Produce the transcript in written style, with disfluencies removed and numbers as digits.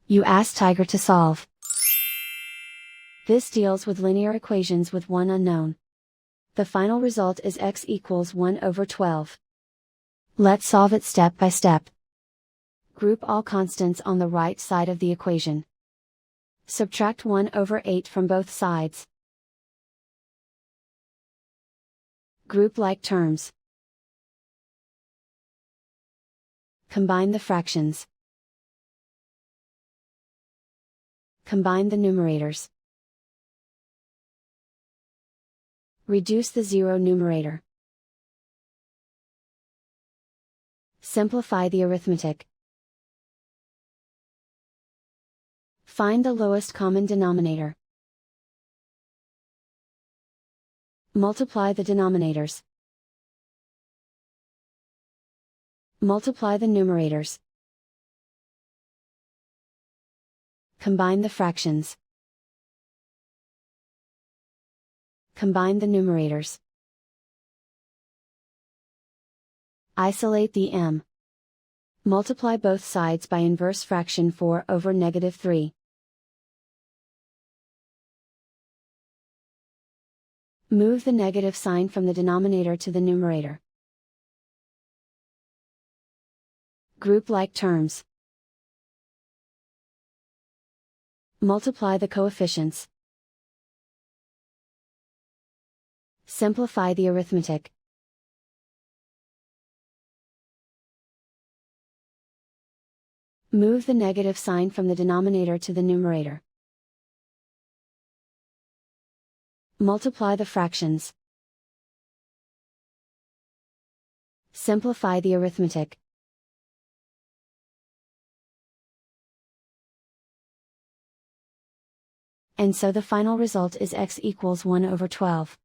You ask Tiger to solve. This deals with linear equations with one unknown. The final result is x equals 1 over 12. Let's solve it step by step. Group all constants on the right side of the equation. Subtract 1 over 8 from both sides. Group like terms. Combine the fractions. Combine the numerators. Reduce the zero numerator. Simplify the arithmetic. Find the lowest common denominator. Multiply the denominators. Multiply the numerators. Combine the fractions. Combine the numerators. Isolate the m. Multiply both sides by inverse fraction 4 over -3. Move the negative sign from the denominator to the numerator. Group like terms. Multiply the coefficients. Simplify the arithmetic. Move the negative sign from the denominator to the numerator. Multiply the fractions. Simplify the arithmetic. And so the final result is x equals 1 over 12.